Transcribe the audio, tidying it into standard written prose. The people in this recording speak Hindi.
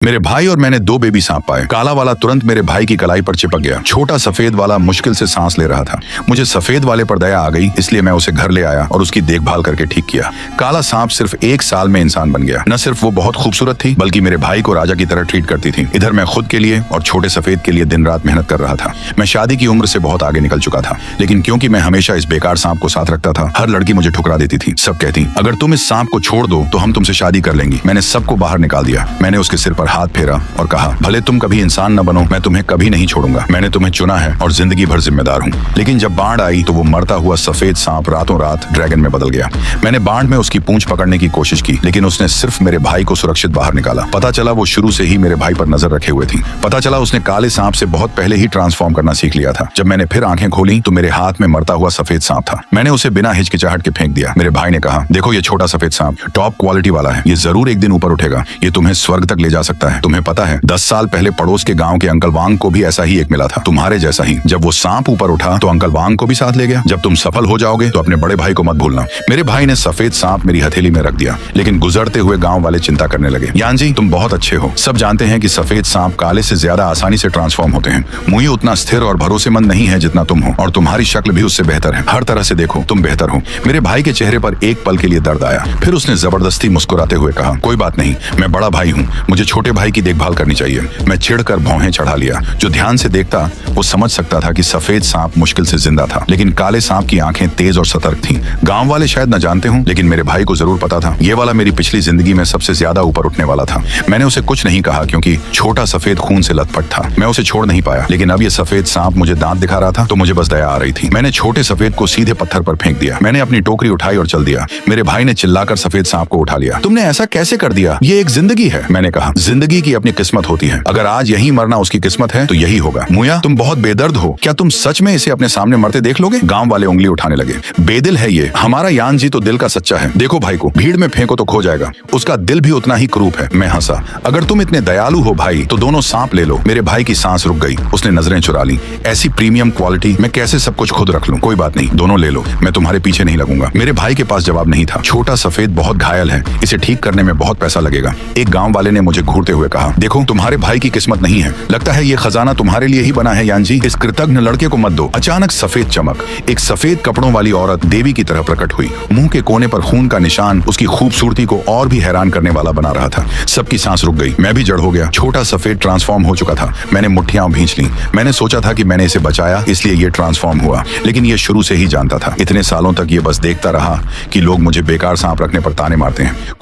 मेरे भाई और मैंने दो बेबी सांप पाए। काला वाला तुरंत मेरे भाई की कलाई पर चिपक गया। छोटा सफेद वाला मुश्किल से सांस ले रहा था। मुझे सफेद वाले पर दया आ गई, इसलिए मैं उसे घर ले आया और उसकी देखभाल करके ठीक किया। काला सांप सिर्फ 1 साल में इंसान बन गया। न सिर्फ वो बहुत खूबसूरत थी, बल्कि मेरे भाई को राजा की तरह ट्रीट करती थी। इधर मैं खुद के लिए और छोटे सफेद के लिए दिन रात मेहनत कर रहा था। मैं शादी की उम्र से बहुत आगे निकल चुका था, लेकिन क्योंकि मैं हमेशा इस बेकार सांप को साथ रखता था, हर लड़की मुझे ठुकरा देती थी। सब कहती, अगर तुम इस सांप को छोड़ दो तो हम तुमसे शादी कर लेंगी। मैंने सबको बाहर निकाल दिया। मैंने उसके सिर पर हाथ फेरा और कहा, भले तुम कभी इंसान न बनो, मैं तुम्हें कभी नहीं छोड़ूंगा। मैंने तुम्हें चुना है और जिंदगी भर जिम्मेदार हूँ। लेकिन जब बाढ़ आई तो वो मरता हुआ सफेद सांप रातों रात ड्रैगन में बदल गया। मैंने बाढ़ में उसकी पूंछ पकड़ने की कोशिश की, लेकिन उसने सिर्फ मेरे भाई को सुरक्षित बाहर निकाला। पता चला वो शुरू से ही मेरे भाई पर नजर रखे हुए थी। पता चला उसने काले सांप से बहुत पहले ही ट्रांसफॉर्म करना सीख लिया था। जब मैंने फिर आंखें खोली तो मेरे हाथ में मरता हुआ सफेद सांप था। मैंने उसे बिना हिचकिचाहट के फेंक दिया। मेरे भाई ने कहा, देखो ये छोटा सफेद सांप टॉप क्वालिटी वाला है। ये जरूर एक दिन ऊपर उठेगा। ये तुम्हें स्वर्ग तक ले जा सकता है। तुम्हें पता है, 10 साल पहले पड़ोस के गांव के अंकल वांग को भी ऐसा ही एक मिला था, तुम्हारे जैसा ही। जब वो सांप ऊपर उठा तो अंकल वांग को भी साथ ले गया। जब तुम सफल हो जाओगे तो अपने बड़े भाई को मत भूलना। मेरे भाई ने सफेद सांप मेरी हथेली में रख दिया, लेकिन गुजरते हुए गांव वाले चिंता करने लगे। यान जी, तुम बहुत अच्छे हो। सब जानते हैं कि सफेद सांप काले से ज्यादा आसानी से ट्रांसफॉर्म होते हैं। मुई उतना स्थिर और भरोसेमंद नहीं है जितना तुम हो, और तुम्हारी शक्ल भी उससे बेहतर है। हर तरह से देखो, तुम बेहतर हो। मेरे भाई के चेहरे पर एक पल के लिए दर्द आया। फिर उसने जबरदस्ती मुस्कुराते हुए कहा, कोई बात नहीं, मैं बड़ा भाई हूँ, मुझे छोटे भाई की देखभाल करनी चाहिए। मैं चिढ़कर भौहें चढ़ा लिया। जो ध्यान से देखता वो समझ सकता था कि सफेद सांप मुश्किल से जिंदा था, लेकिन काले सांप की आंखें तेज और सतर्क थीं। गांव वाले शायद न जानते हों, लेकिन मेरे भाई को जरूर पता था। ये वाला मेरी पिछली जिंदगी में सबसे ज्यादा ऊपर उठने वाला था। मैंने उसे कुछ नहीं कहा, क्योंकि छोटा सफेद खून से लथपथ था। मैं उसे छोड़ नहीं पाया, लेकिन अब ये सफेद सांप मुझे दांत दिखा रहा था तो मुझे बस दया आ रही थी। मैंने छोटे सफेद को सीधे पत्थर पर फेंक दिया। मैंने अपनी टोकरी उठाई और चल दिया। मेरे भाई ने चिल्लाकर सफेद सांप को उठा लिया। तुमने ऐसा कैसे कर दिया? ये एक जिंदगी है। मैंने कहा, जिंदगी की अपनी किस्मत होती है। अगर आज यही मरना उसकी किस्मत है तो यही होगा। मुया, तुम बहुत बेदर्द हो। क्या तुम सच में इसे अपने सामने मरते देख लोगे? गांव वाले उंगली उठाने लगे। बेदिल है ये। हमारा यान जी तो दिल का सच्चा है। देखो भाई को भीड़ में फेंको तो खो जाएगा। उसका दिल भी उतना ही क्रूप है। मैं हंसा। अगर तुम इतने दयालु हो भाई, तो दोनों सांप ले लो। मेरे भाई की सांस रुक गई। उसने नजरें चुरा ली। ऐसी प्रीमियम क्वालिटी मैं कैसे सब कुछ खुद रख लूं? कोई बात नहीं, दोनों ले लो, मैं तुम्हारे पीछे नहीं लगूंगा। मेरे भाई के पास जवाब नहीं था। छोटा सफेद बहुत घायल है, इसे ठीक करने में बहुत पैसा लगेगा। एक गांव वाले ने मुझे घूरते हुए कहा, देखो तुम्हारे भाई की किस्मत नहीं है। लगता है ये खजाना तुम्हारे लिए ही बना है यान जी। इस कृतज्ञ लड़के को मत दो। अचानक सफेद चमक, एक सफेद कपड़ों वाली औरत देवी की तरह प्रकट हुई। मुंह के कोने पर खून का निशान उसकी खूबसूरती को और भी हैरान करने वाला बना रहा था। सबकी सांस रुक गई। मैं भी जड़ हो गया। छोटा सफेद ट्रांसफॉर्म हो चुका था। मैंने मुट्ठियां भींच ली। मैंने सोचा था कि मैंने इसे बचाया, इसलिए ये ट्रांसफॉर्म हुआ, लेकिन ये शुरू से ही जानता था। इतने सालों तक ये बस देखता रहा कि लोग मुझे बेकार सांप रखने पर ताने मारते हैं।